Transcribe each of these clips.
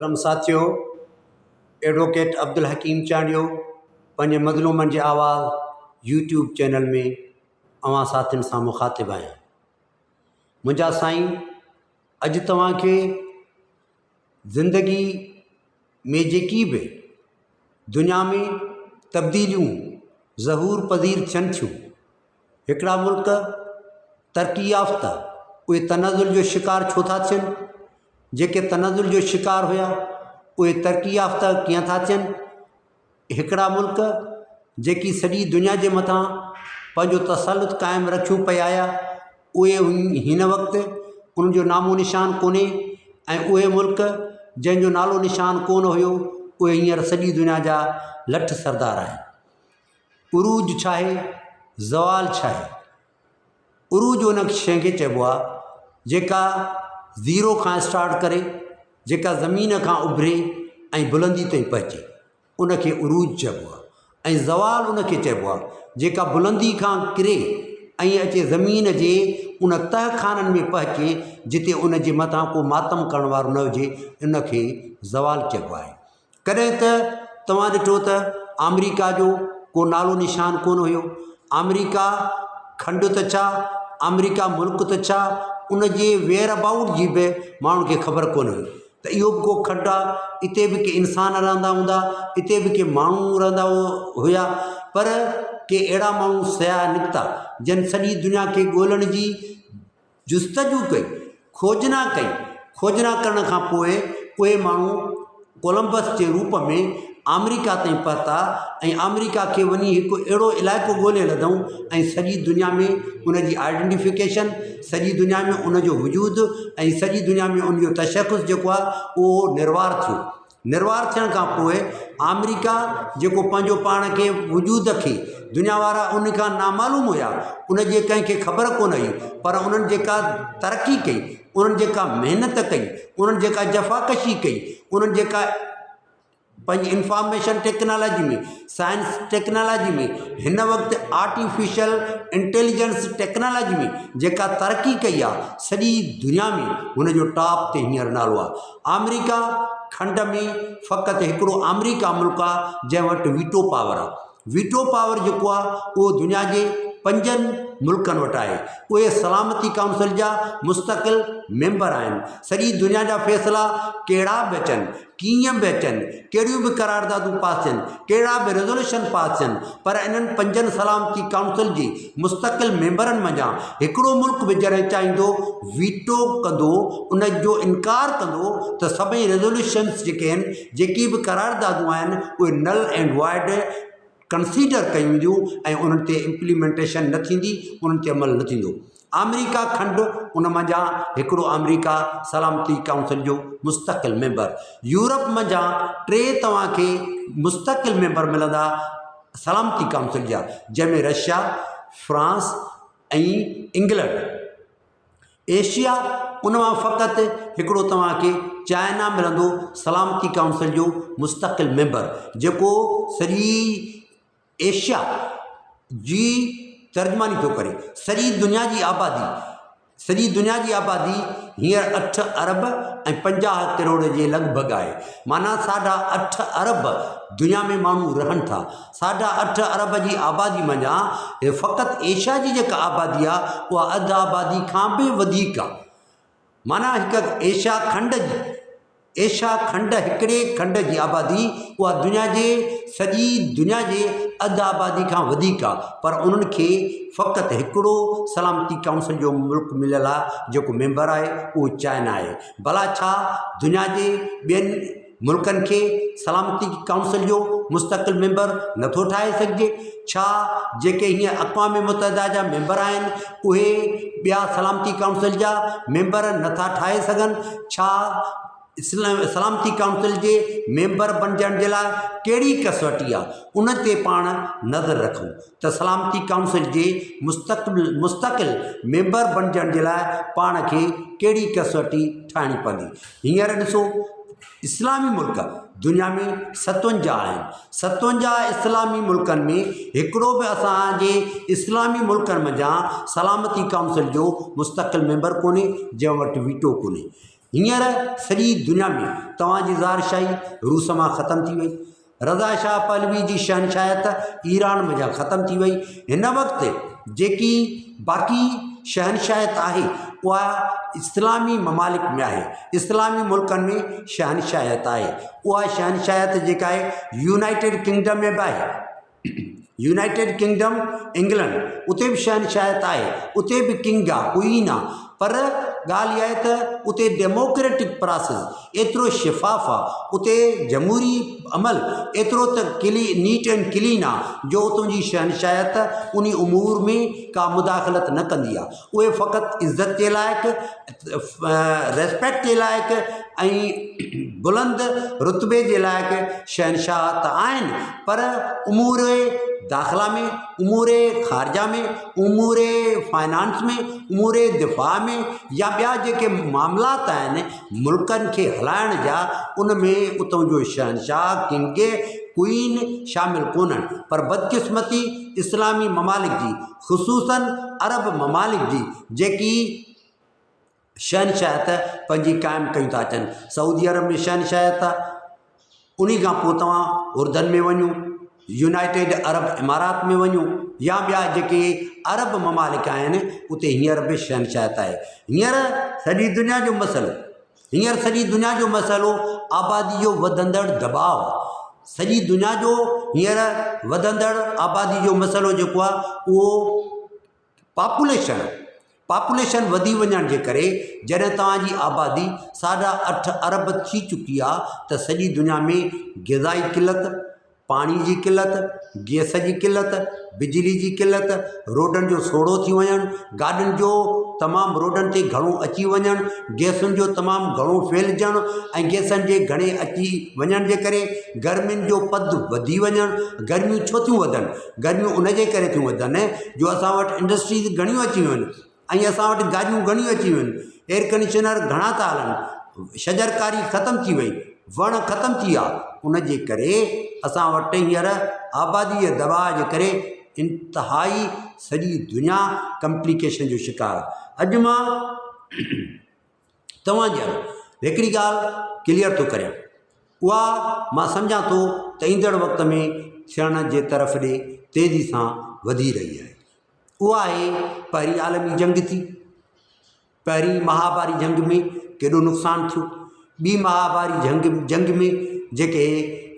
मोहतरम साथियों, एडवोकेट अब्दुल हकीम चांडियो पंहिंजे मज़लूमनि जी आवाज़ यूट्यूब चैनल में अवां साथियुनि सां मुखातिब आहियां। मुंहिंजा साईं, अॼु तव्हांखे ज़िंदगी में जेकी बि दुनिया में तब्दीलियूं ज़हूर पज़ीर थियनि थियूं, हिकिड़ा मुल्क तरक़ी याफ़्ता उहे तनज़ुल जो शिकार छो था थियनि? जेके तनज़ुल जो शिकार हुया उहे तरक़ी याफ़्ता कीअं था थियनि? हिकिड़ा मुल्क जेकी सॼी दुनिया जे मथां पंहिंजो तसल्लुत क़ाइमु रखियूं पिया आया, उहे हिन वक़्तु उन्हनि जो नामो निशान कोन्हे, ऐं उहे मुल्क जंहिंजो नालो निशान कोन हुयो उहे हींअर सॼी दुनिया जा लठ सरदार आहिनि। उरूज छा आहे? ज़वाल छा आहे? उरूज उन शइ खे चइबो आहे जेका ज़ीरो खां स्टार्ट करे, जेका ज़मीन खां उभिरे ऐं बुलंदी ताईं पहुचे, उनखे उरूज चइबो आहे। ऐं ज़वाल उनखे चइबो आहे जेका बुलंदी खां किरे ऐं अचे ज़मीन जे उन तह खाननि में पहुचे जिते उन जे मथां को मातम करण वारो न हुजे, उनखे ज़वाल चइबो आहे। कॾहिं त तव्हां ॾिठो त अमेरिका जो को नालो निशान कोन हुयो। अमेरिका खंड त छा, अमेरिका मुल्क त छा, उन जे वेयर अबाउट जी बि माण्हुनि खे ख़बर कोन हुई त इहो बि को खंड आहे, इते बि के इंसान रहंदा हूंदा, इते बि के माण्हू रहंदा हुया। पर के अहिड़ा माण्हू सयाह निकिता जन सॼी दुनिया खे ॻोल्हण जी जुस्तजू कई, खोजना कई। खोजना करण खां पोइ उहे माण्हू कोलंबस जे रूप में अमेरिका ताईं पहुता ऐं अमेरिका खे वञी हिकु अहिड़ो इलाइक़ो ॻोल्हे लधऊं ऐं सॼी दुनिया में उन जी आइडेंटिफिकेशन, सॼी दुनिया में उन जो वजूदु ऐं सॼी दुनिया में उन जो तशख़ुस जेको आहे उहो निर्वार थियो। निर्वार थियण खां पोइ अमेरिका जेको पंहिंजो पाण खे वजूद खे दुनिया वारा उन खां नामालूम हुया, उन जे कंहिंखे ख़बर कोन हुई, पर उन्हनि जेका तरक़ी कई, उन्हनि जेका महिनत कई, उन्हनि जेका जफ़ाकशी कई, उन्हनि जेका पंहिंजी इंफॉर्मेशन टेक्नोलॉजी में, साइंस टेक्नोलॉजी में, हिन वक़्तु आर्टिफिशियल इंटेलिजेंस टेक्नोलॉजी में जेका तरक़ी कई आहे, सॼी दुनिया में हुन जो टॉप ते हींअर नालो आहे। अमेरिका खंड में फ़क़ति हिकिड़ो अमेरिका मुल्क आहे जंहिं वटि वीटो पावर आहे। वीटो पावर जेको आहे उहो दुनिया जे 5 मुल्कनि वटि आहे। उहे सलामती काउंसिल जा मुस्तक़िल मेंबर आहिनि। सॼी दुनिया जा फ़ैसिला कहिड़ा बि अचनि, कीअं बि अचनि, कहिड़ियूं बि करारदादूं पास थियनि, कहिड़ा बि रेज़ोल्यूशन पास थियनि, पर इन्हनि 5 सलामती काउंसिल जे मुस्तक़िल मेंबरनि मंझां हिकिड़ो मुल्क बि जॾहिं चाहींदो वीटो कंदो, उन जो इनकार कंदो, त सभई रेज़ोल्यूशन्स जेके आहिनि, जेकी बि करारदादूं आहिनि, उहे नल एंड वॉइड कंसीडर कयूं वेंदियूं ऐं उन्हनि ते इम्प्लीमेंटेशन न थींदी, उन्हनि ते अमल न थींदो। अमेरिका खंड उन मंझां हिकिड़ो अमेरिका सलामती काउंसिल जो मुस्तक़िल मेंबर। यूरोप मंझां 3 तव्हांखे मुस्तक़िल मेंबर मिलंदा सलामती काउंसिल जा, जंहिंमें रशिया, फ्रांस ऐं इंग्लैंड। एशिया उन मां फ़क़ति हिकिड़ो तव्हांखे चाइना मिलंदो सलामती काउंसिल जो मुस्तक़िल मेंबर, जेको सॼी एशिया जी तर्जमानी थो करे। सॼी दुनिया जी आबादी हींअर 8 अरब ऐं 50 करोड़ जे लॻभॻि आहे। माना 8.5 अरब दुनिया में माण्हू रहनि था। 8.5 अरब जी आबादी मंझां फ़क़ति एशिया जी जेका आबादी आहे उहा अधु आबादी खां बि वधीक आहे। माना हिकु एशिया खंड हिकिड़े खंड जी आबादी उहा सॼी दुनिया जे अधु आबादी खां वधीक आहे, पर उन्हनि खे फ़क़ति हिकिड़ो सलामती काउंसिल जो मुल्क मिलियल आहे जेको मेंबर आहे, उहो चाइना आहे। भला छा दुनिया जे ॿियनि मुल्कनि खे सलामती काउंसिल जो मुस्तक़िल मेंबर नथो ठाहे सघिजे? छा जेके हीअं अक़वाम मुतहिदा जा मेंबर आहिनि उहे ॿिया सलामती काउंसिल जा मेंबर नथा ठाहे सघनि? छा सलामती काउंसिल जे मेंबर बणजण जे लाइ कहिड़ी कसवटी आहे, उन ते पाण नज़र रखूं त सलामती काउंसिल जे मुस्तक़िल मेंबर बणजण जे लाइ पाण खे कहिड़ी कसवटी ठाहिणी पवंदी। हींअर ॾिसो, इस्लामी मुल्क दुनिया में 57 आहिनि। 57 इस्लामी मुल्कनि में हिकिड़ो बि असांजे इस्लामी मुल्कनि मंझां सलामती काउंसिल जो मुस्तक़िल मेंबर कोन्हे, जंहिं वटि वीटो कोन्हे। हींअर सॼी दुनिया में तव्हांजी ज़ारशाही रूस मां ख़तमु थी वई, रज़ा शाह पहलवी जी शहनशाहियत ईरान में ख़तमु थी वई। हिन वक़्तु जेकी बाक़ी शहनशाहियत आहे उहा इस्लामी ममालिक में आहे, इस्लामी मुल्कनि में शहनशाहियत आहे। उहा शहनशाहियत जेका आहे यूनाइटेड किंगडम में बि आहे। यूनाइटेड किंगडम इंग्लैंड उते बि शहनशाहियत आहे, उते बि किंग आहे, क्वीन आहे। पर ॻाल्हि इहा आहे त उते डेमोक्रेटिक प्रोसेस एतिरो शिफ़ाफ़ आहे, उते जमहूरी अमल एतिरो त नीट एंड क्लीन आहे जो उतां जी शहनशाहियत उन उमूर में का मुदाख़लत न कंदी आहे। उहे फ़क़ति इज़त जे लाइक़ु, रेस्पेक्ट जे लाइक़ु ऐं बुलंद रुतबे जे लाइक़ु शहनशाह त आहिनि, पर उमूर दाख़िला में, उमूर ख़ारजा में, उमूर फाइनेंस में, उमूर दिफ़ा में या ॿिया जेके मामलात आहिनि मुल्कनि खे हलाइण जा, उन में उतां जो शहनशाह किंग क्वीन शामिल कोन्हनि। पर बदकिस्मती इस्लामी ममालिक जी, ख़ुसूसन अरब ममालिक जी जेकी शहनशाहियत पंहिंजी क़ाइमु कयूं था अचनि। सऊदी अरब में शहनशाहियत आहे, उन खां पोइ तव्हां उर्दन में वञो, यूनाइटेड अरब इमारात में वञो या ॿिया जेके अरब ममालिक आहिनि उते हींअर बि शहनशाहियत आहे। हींअर सॼी दुनिया जो मसइलो, हींअर सॼी दुनिया जो मसइलो आबादी जो वधंदड़ दबाव, सॼी दुनिया जो हींअर वधंदड़ आबादी जो मसइलो जेको आहे उहो पॉपुलेशन वधी वञण जे करे जॾहिं तव्हांजी आबादी 8.5 अरब थी चुकी आहे त सॼी दुनिया में ग़िज़ाई किल्लत, पाणी जी किल्लत, गैस जी किल्लत, बिजली जी किल्लत, रोडनि जो सोढ़ो थी वञणु, गाॾियुनि जो तमामु रोडनि ते घणो अची वञणु, गैसुनि जो तमामु घणो फैलिजणु ऐं गैसनि जे घणे अची वञण जे करे गर्मियुनि जो पद वधी वञणु। गर्मियूं छो थियूं वधनि? गर्मियूं उन जे करे थियूं वधनि जो असां वटि इंडस्ट्रीज़ घणियूं अची वियूं आहिनि ऐं असां वटि गाॾियूं घणियूं अची वियूं आहिनि, एयर कंडीशनर घणा था हलनि, शजरकारी ख़तमु थी वई, वण ख़तमु थी विया। उन जे करे असां वटि हींअर आबादी जे दबाव जे करे इंतिहाई सॼी दुनिया कम्प्लिकेशन जो शिकार आहे। अॼु मां तव्हांजे हिकिड़ी ॻाल्हि क्लियर थो करियां, उहा मां सम्झां थो त ईंदड़ वक़्त में थियण जे तरफ़ ॾे तेज़ी सां वधी रही आहे। उहा आहे पहिरीं आलमी जंग थी। पहिरीं महाभारी जंग में केॾो नुक़सानु थियो। ॿी महाभारी जंग में जेके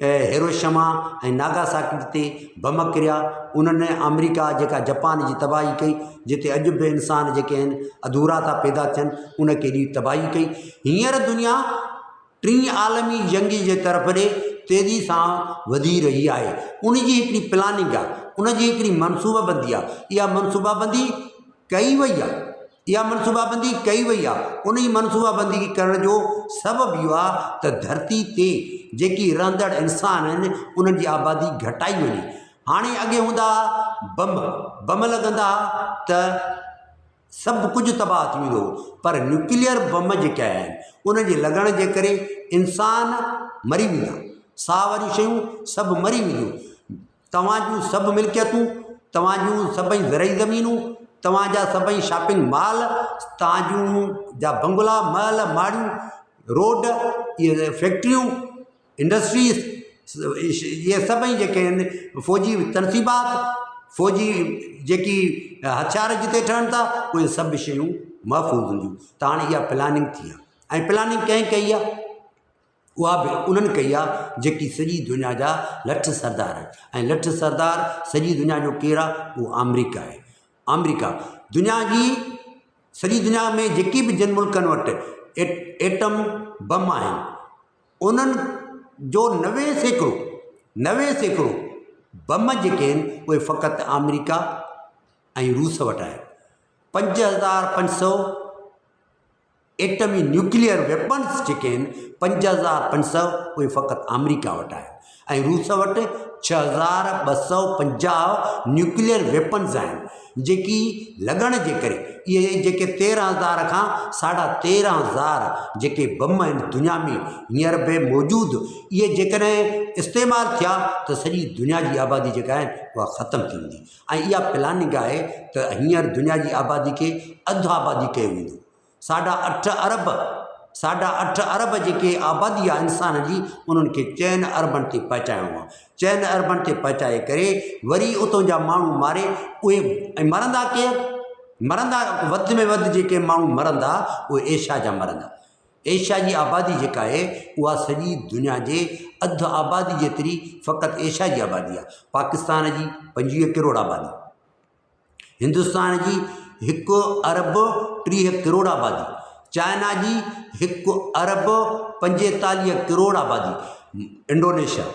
हिरोशिमा ऐं नागासाकी ते बम किरिया, उन्हनि अमेरिका जेका जापान जी तबाही कई, जिते अॼु बि इंसान जेके आहिनि अधूरा था पैदा थियनि, उन केॾी तबाही कई। हींअर दुनिया 3 आलमी जंग जे तरफ़ ॾे तेज़ी सां वधी रही आहे। उन जी हिकिड़ी प्लानिंग आहे, उन जी हिकिड़ी मनसूबाबंदी आहे। इहा मनसूबाबंदी कई वई आहे, इहा मनसूबाबंदी कई वई आहे। उन जी मनसूबाबंदी करण जो सबबु इहो आहे त धरती ते जेकी रहंदड़ इंसान आहिनि उन्हनि जी आबादी घटाई वञे। हाणे अॻे हूंदा बम लॻंदा त सभु कुझु तबाह थी वेंदो, पर न्यूक्लियर बम जेके आहिनि उन जे लॻण जे करे इंसान मरी वेंदा, साह वारियूं शयूं सभु मरी वेंदियूं। तव्हांजूं सभु मिल्कियतूं, तव्हांजूं सभई ज़रई ज़मीनूं, तव्हांजा सभई शॉपिंग मॉल, तव्हांजूं जा बंगला, महल, माड़ियूं, रोड, इहे फैक्ट्रियूं, इंडस्ट्रीज़, इहे सभई जेके आहिनि फ़ौजी तनसीबात, फ़ौजी जेकी हथियार जिते ठहनि था, उहे सभु शयूं महफ़ूज़ हूंदियूं। त हाणे इहा प्लानिंग थी आहे ऐं प्लानिंग कंहिं कई आहे? उहा बि उन्हनि कई आहे जेकी सॼी दुनिया जा लठ सरदार आहिनि। ऐं लठ सरदार सॼी दुनिया जो केरु आहे? उहो अमेरिका आहे। अमेरिका दुनिया जी सॼी दुनिया में जेकी बि जिन मुल्कनि वटि एटम बम आहिनि उन्हनि जो 90% बम जेके आहिनि उहे फ़क़ति अमेरिका ऐं रूस वटि आहे। 5500 एटमी न्यूक्लियर वेपन्स जेके आहिनि 5500 उहे फ़क़ति अमेरिका वटि आहे ऐं रूस वटि 6250 न्यूक्लियर वेपन्स आहिनि जेकी लॻण जे करे इहे जेके 13,000 खां 13,500 जेके बम आहिनि दुनिया में हींअर बि मौजूदु, इहे जेकॾहिं इस्तेमालु थिया त सॼी दुनिया जी आबादी जेका आहे उहा ख़तमु थी वेंदी। ऐं इहा प्लानिंग आहे त हींअर दुनिया जी आबादी खे अधु आबादी कयो वेंदो। 8.5 अरब 8.5 अरब जेके आबादी आहे इंसान जी, उन्हनि खे 4 अरबनि ते पहुचाइणो आहे। 4 अरबनि ते पहुचाए करे वरी उतां जा माण्हू मारे उहे, ऐं मरंदा केरु? मरंदा वधि में वधि जेके माण्हू मरंदा उहे एशिया जा मरंदा। एशिया जी आबादी जेका आहे उहा सॼी दुनिया जे अधु आबादी जेतिरी फ़क़ति एशिया जी आबादी आहे। पाकिस्तान जी 25 करोड़ आबादी, हिंदुस्तान जी 1 अरब 30 करोड़ आबादी, चाइना जी 1 अरब 45 करोड़ आबादी, Indonesia,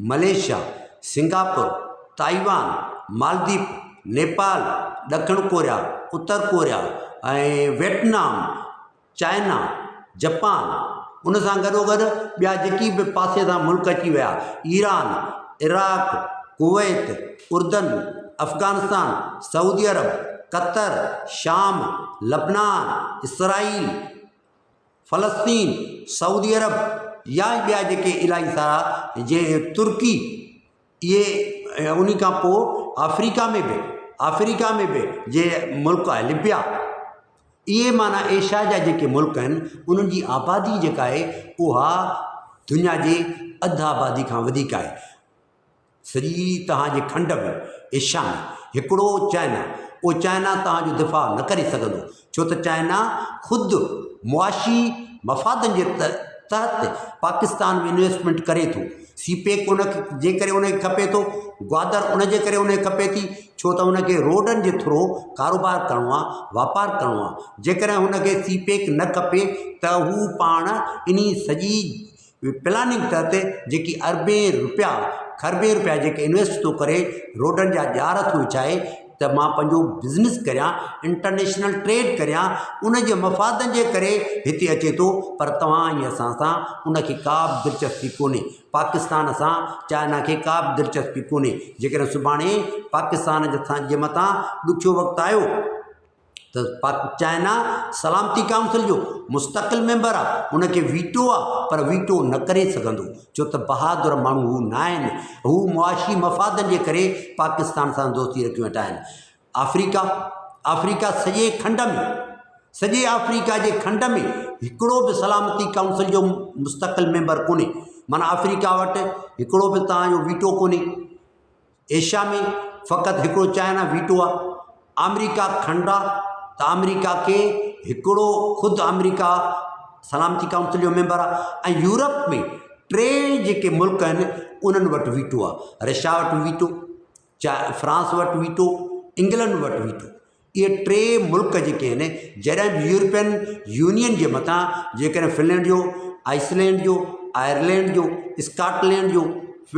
Malaysia, Singapore, Taiwan, Maldives, Nepal, ॾखिण कोरिया, उत्तर कोरिया ऐं वियतनाम, चाइना, जापान, उन सां गॾोगॾु ॿिया जेकी बि पासे सां मुल्क अची विया, ईरान, इराक, कुवैत, उर्दन, अफ़गानिस्तान, सऊदी अरब, कतर, शाम, लबनान, इसराइल, फ़लस्तीन, सऊदी अरब, या ॿिया जेके इलाही सारा जे तुर्की, इहे उन खां पोइ अफ्रीका में बि जे मुल्क आहे लिबिया, इहे माना एशिया जा जेके मुल्क आहिनि उन्हनि जी आबादी जेका आहे उहा दुनिया जे अधु आबादी खां वधीक आहे। सॼी तव्हांजे खंड में एशिया में हिकिड़ो चाइना, उहो चाइना तव्हांजो दिफ़ा न करे सघंदो, छो त चाइना ख़ुदि मुआशी मफ़ादनि जे तहत पाकिस्तान में इन्वेस्टमेंट करे थो। सीपेक उनखे जे करे उनखे खपे थो, ग्वादर उनजे करे उनखे खपे थी, छो त उनखे रोडनि जे थ्रू कारोबार करिणो आहे, वापारु करिणो आहे। जेकॾहिं हुनखे सीपेक न खपे त हू पाण इन सॼी प्लानिंग तहत जेकी खरबे रुपया जेके इन्वेस्ट थो करे, रोडनि जा ॼार थो विछाए त मां पंहिंजो बिज़नेस करियां, इंटरनेशनल ट्रेड करियां, उन जे मफ़ादनि जे करे हिते अचे थो। पर तव्हां या असां सां उनखे का बि दिलचस्पी कोन्हे, पाकिस्तान सां चाइना खे का बि दिलचस्पी कोन्हे। जेकॾहिं सुभाणे पाकिस्तान जे मथां ॾुखियो वक़्तु आयो त चाइना सलामती काउंसिल जो मुस्तक़िल मेंबर आहे, उनखे वीटो आहे, पर वीटो न करे सघंदो, छो त बहादुर माण्हू हू न आहिनि। हू मुआशी मफ़ादनि जे करे पाकिस्तान सां दोस्ती रखी वेठा आहिनि। अफ्रीका सॼे अफ्रीका जे खंड में हिकिड़ो बि सलामती काउंसिल जो मुस्तक़िल मेंबर कोन्हे, माना अफ्रीका वटि हिकिड़ो बि तव्हांजो वीटो कोन्हे। एशिया में फ़क़ति हिकिड़ो चाइना वीटो आहे। अमेरिका खंड आहे त अमेरिका खे हिकिड़ो ख़ुदि अमेरिका सलामती काउंसिल जो मेंबर आहे। ऐं यूरोप में 3 जेके मुल्क आहिनि उन्हनि वटि वीटो आहे। रशिया वटि वीटो, फ्रांस वटि वीटो, इंग्लैंड वटि वीटो। इहे 3 मुल्क जेके आहिनि, जॾहिं बि यूरोपियन यूनियन जे मथां जेकॾहिं फिनलैंड जो, आइसलैंड जो, आयरलैंड जो, स्कॉटलैंड जो,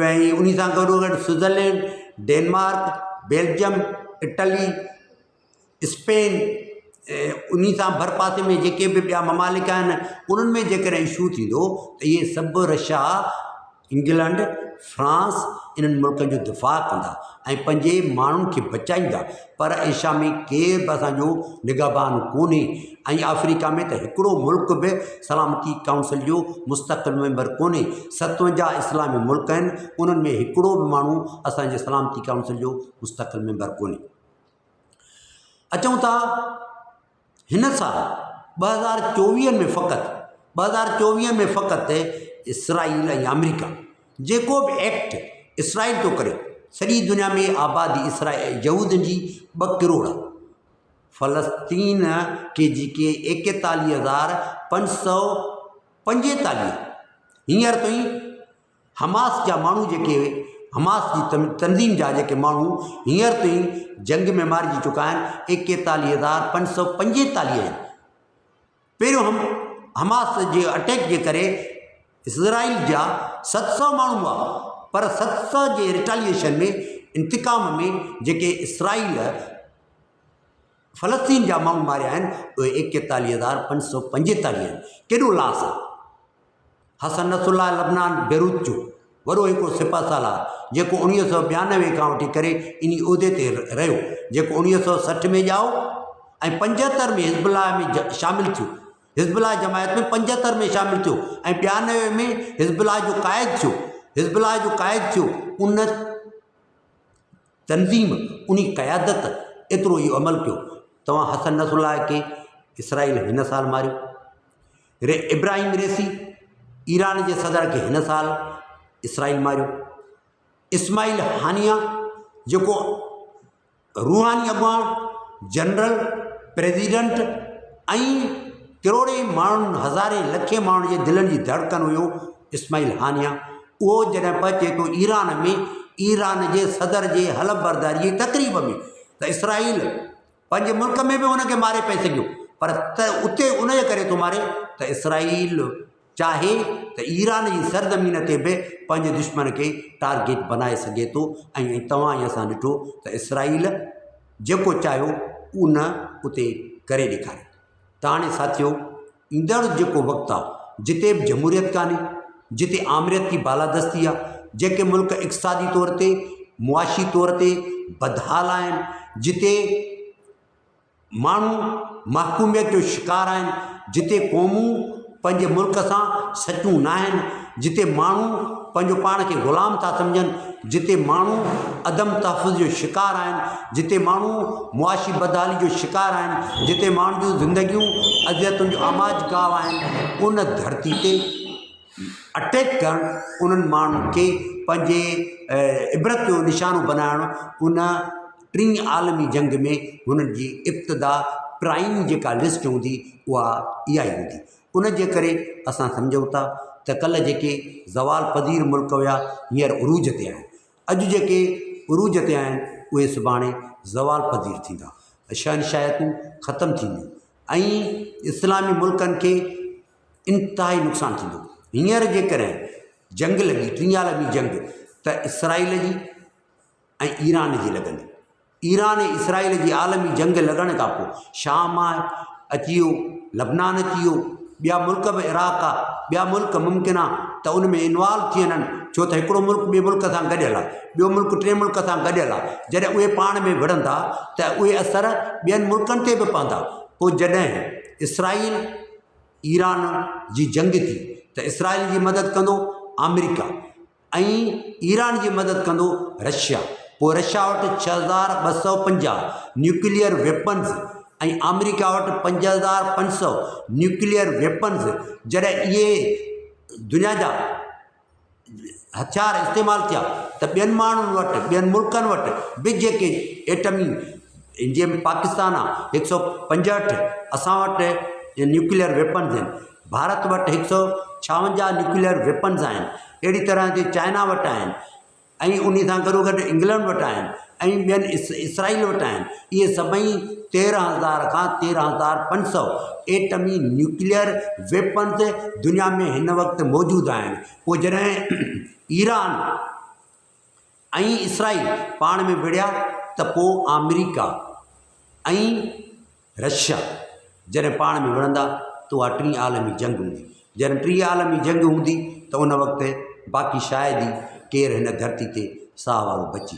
ऐं उन सां गॾोगॾु Switzerland, Denmark, Belgium, Italy, Spain, उन सां भर पासे में जेके बि ॿिया ममालिक आहिनि उन्हनि में जेकॾहिं इशू थींदो त इहे सभु रशिया, इंग्लैंड, फ्रांस इन्हनि मुल्कनि जो दिफ़ा कंदा ऐं पंहिंजे माण्हुनि खे बचाईंदा। पर एशिया में केर बि असांजो निगहबान कोन्हे। ऐं अफ्रीका में त हिकिड़ो मुल्क बि सलामती काउंसिल जो मुस्तक़िल मेंबर कोन्हे। 57 इस्लामी मुल्क आहिनि, उन्हनि में हिकिड़ो बि माण्हू असांजे सलामती काउंसिल जो मुस्तक़िल मेंबर कोन्हे। अचूं था हिन साल 2024 में फ़क़ति इसराइल ऐं अमेरिका जेको बि एक्ट इसराइल थो करे, सॼी दुनिया में आबादी यहूदियुनि जी 2 करोड़ आहे। फ़लस्तीन के जेके 41,545 हींअर ताईं हमास जा माण्हू जेके हमास जी तंज़ीम जा जेके माण्हू हींअर ताईं जंग में मारिजी चुका आहिनि 41,545 आहिनि। पहिरियों हमास जे अटैक जे करे इसराइल जा 700 माण्हू हुआ, पर 700 जे रिटालिएशन में, इंतकाम में जेके इसराइल फ़लस्तीन जा माण्हू मारिया आहिनि उहे 41,545 आहिनि। केॾो लॉस आहे। हसन नसरुल्लाह लबनान बेरूत जो वॾो हिकिड़ो सिपहसालार जेको 1992 खां वठी करे इन उहिदे ते रहियो, जेको 1960 में ॼाओ ऐं 75 में हिज़्बुल्लाह में शामिलु थियो, हिज़्बुल्लाह जमायत में 75 में शामिलु थियो ऐं 92 में हिज़्बुल्लाह जो क़ाइद थियो। उन तंज़ीम, उन क़यादत एतिरो इहो अमल कयो। तव्हां हसन नसरुल्लाह खे इसराइल हिन साल मारियो। इब्राहिम रेसी ईरान जे सदर खे हिन साल इसराइल मारियो। इस्माइल हानिया जेको रूहानी अॻुवाण जनरल प्रेसिडेंट ऐं करोड़े माण्हुनि हज़ारे लखे माण्हुनि जे दिलनि जी धड़कन हुयो इस्माइल हानिया, उहो जॾहिं पहुचे थो ईरान में ईरान जे सदर जे हलफ़ बरदारी जी तक़रीब में, त इसराइल पंहिंजे मुल्क में बि हुनखे मारे पए सघियो, पर त उते उनजे करे थो मारे त इसराइल चाहे त ईरान जी सरज़मीन ते बि पंहिंजे दुश्मन खे टारगेट बनाए सघे थो। ऐं तव्हां ई असां ॾिठो त इसराइल जेको चाहियो उन उते करे ॾेखारे। त हाणे साथियो, ईंदड़ जेको वक़्तु आहे जिते बि जमहूरियत कान्हे, जिते आमरियत जी बालादस्ती आहे, जेके मुल्क इक़्तिसादी तौर ते मुआशी तौर ते बदहाल आहिनि, जिते माण्हू महकूमियत जो शिकार आहिनि, जिते क़ौमूं पंहिंजे मुल्क सां सचूं न आहिनि, जिते माण्हू पंहिंजो पाण खे ग़ुलाम था सम्झनि, जिते माण्हू अदम तहफ़ुज़ जो शिकार आहिनि, जिते माण्हू मुआशी बदहाली जो शिकार आहिनि, जिते माण्हुनि जूं ज़िंदगियूं अज़ियतुनि जो आमाज गाह आहिनि, उन धरती ते अटैक करणु, उन्हनि माण्हुनि खे पंहिंजे इबरत जो निशानो बनाइणु, उन टीं आलमी जंग में हुननि जी इब्तिदा प्राइम जेका लिस्ट हूंदी उहा इहा ई हूंदी। उन जे करे असां सम्झूं था त कल्ह जेके ज़वाल पज़ीर मुल्क हुया हींअर उरूज ते आहिनि, अॼु जेके उरूज ते आहिनि उहे सुभाणे ज़वाल पज़ीर थींदा, शहनशायतूं ख़तमु थींदियूं ऐं इस्लामी मुल्कनि खे इंतिहाई नुक़सानु थींदो। हींअर जेकॾहिं जंग लॻी, टीं आलमी जंग, त इसराइल जी ऐं ईरान जी लॻंदी। ईरान ऐं इसराइल जी आलमी जंग लॻण खां पोइ शाम अची वियो, लबनान अची वियो, ॿिया मुल्क बि इराक़ आहे, ॿिया मुल्क मुमकिन आहे त उन में इन्वॉल्व थी वञनि, छो त हिकिड़ो मुल्क ॿिए मुल्क सां गॾियल आहे, ॿियो मुल्क टे मुल्क सां गॾियल आहे। जॾहिं उहे पाण में विढ़ंदा त उहे असर ॿियनि मुल्कनि ते बि पवंदा। पोइ जॾहिं इसराइल ईरान जी जंग थी त इसराइल जी मदद कंदो अमेरिका ऐं ईरान जी मदद कंदो रशिया। पोइ रशिया वटि 6250 न्यूक्लियर वेपन्स ऐं अमेरिका वटि 5500 न्यूक्लियर वेपन्स। जॾहिं इहे दुनिया जा हथियार इस्तेमालु थिया त ॿियनि माण्हुनि वटि, ॿियनि मुल्कनि वटि बि जेके एटमी, जीअं पाकिस्तान आहे 165, असां वटि न्यूक्लियर वेपन्स आहिनि, भारत वटि 156 न्यूक्लियर वेपन्स आहिनि, अहिड़ी तरह ते चाइना वटि आहिनि ऐं उन सां गॾोगॾु इंग्लैंड वटि आहिनि ऐं ॿियनि इसराइल वटि आहिनि। इहे सभई 13,000 खां 13,500 एटमी न्यूक्लियर वेपन्स दुनिया में हिन वक़्तु मौजूदु आहिनि। पोइ जॾहिं ईरान ऐं इसराइल पाण में विढ़िया त पोइ अमेरिका ऐं रशिया जॾहिं पाण में विढ़ंदा त उहा टीं आलमी जंग हूंदी। जॾहिं टीं आलमी जंग हूंदी त उन वक़्तु बाक़ी शायदि ई केरु हिन धरती ते साह वारो बची।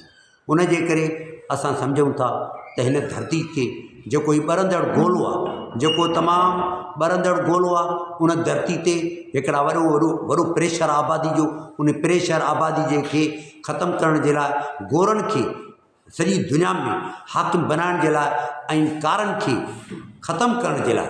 उन जे करे असां सम्झूं था त हिन धरती खे जेको हीउ ॿरंदड़ गोलो आहे, जेको तमामु ॿरंदड़ गोलो आहे, उन धरती ते हिकिड़ा वॾो प्रेशर आबादी जो, उन प्रेशर आबादी जे खे ख़तमु करण जे लाइ, गोरनि खे सॼी दुनिया में हाकिम बनाइण जे लाइ ऐं कारनि खे ख़तमु करण जे लाइ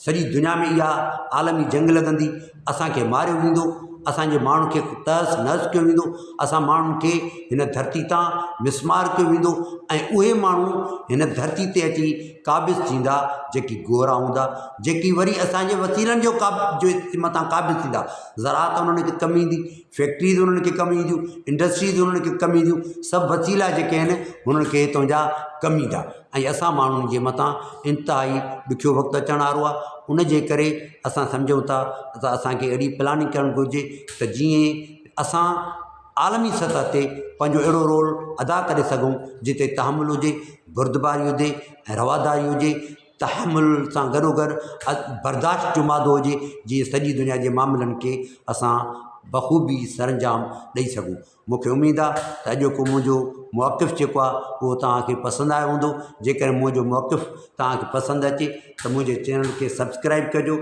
सॼी दुनिया में इहा आलमी जंग लॻंदी। असांखे मारियो वेंदो, असांजे माण्हुनि खे तहस नहस कयो वेंदो, असां माण्हुनि खे हिन धरती तां मिसमार कयो वेंदो ऐं उहे माण्हू हिन धरती ते अची क़ाबिज़ थींदा जेकी गोरा हूंदा, जेकी वरी असांजे वसीलनि जो मथां क़ाबिज़ थींदा। ज़राअत उन्हनि खे कमु ईंदी, फैक्ट्रीज़ उन्हनि खे कमु ईंदियूं, इंडस्ट्रीज़ उन्हनि खे कमु ईंदियूं, सभु वसीला जेके आहिनि हुननि खे हितां जा कमु ईंदा ऐं असां माण्हुनि जे मथां इंतिहाई ॾुखियो वक़्तु अचण वारो आहे। उन जे करे असां सम्झूं था त असांखे अहिड़ी प्लानिंग करणु घुरिजे त जीअं असां आलमी सतह ते पंहिंजो अहिड़ो रोल अदा करे सघूं जिते तहमुल हुजे, बुर्दबारी हुजे ऐं रवादारी हुजे, तहमुल सां गॾोगॾु बर्दाश्त जो मादो हुजे, जीअं सॼी दुनिया जे मामलनि खे असां बख़ूबी सरंजाम ॾेई सघूं। मूंखे उमेदु आहे त अॼोको मुंहिंजो मौक़िफ़ु जेको आहे उहो तव्हांखे पसंदि आयो हूंदो। जेकर मुंहिंजो मौक़िफ़ु तव्हांखे पसंदि अचे त मुंहिंजे चैनल खे सब्सक्राइब कजो,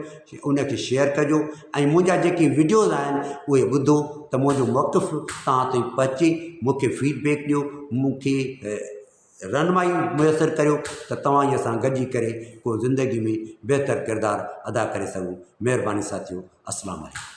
उनखे शेयर कजो ऐं मुंहिंजा जेके वीडियोज़ आहिनि उहे ॿुधो त मुंहिंजो मौक़िफ़ु तव्हां ताईं पहुचे। मूंखे फीडबैक ॾियो, मूंखे रहनुमाई मुयसरु करियो त तव्हां ई असां गॾिजी करे को ज़िंदगी में बहितर किरदारु अदा करे सघूं। महिरबानी साथियो, अस्सलाम वालेकुम।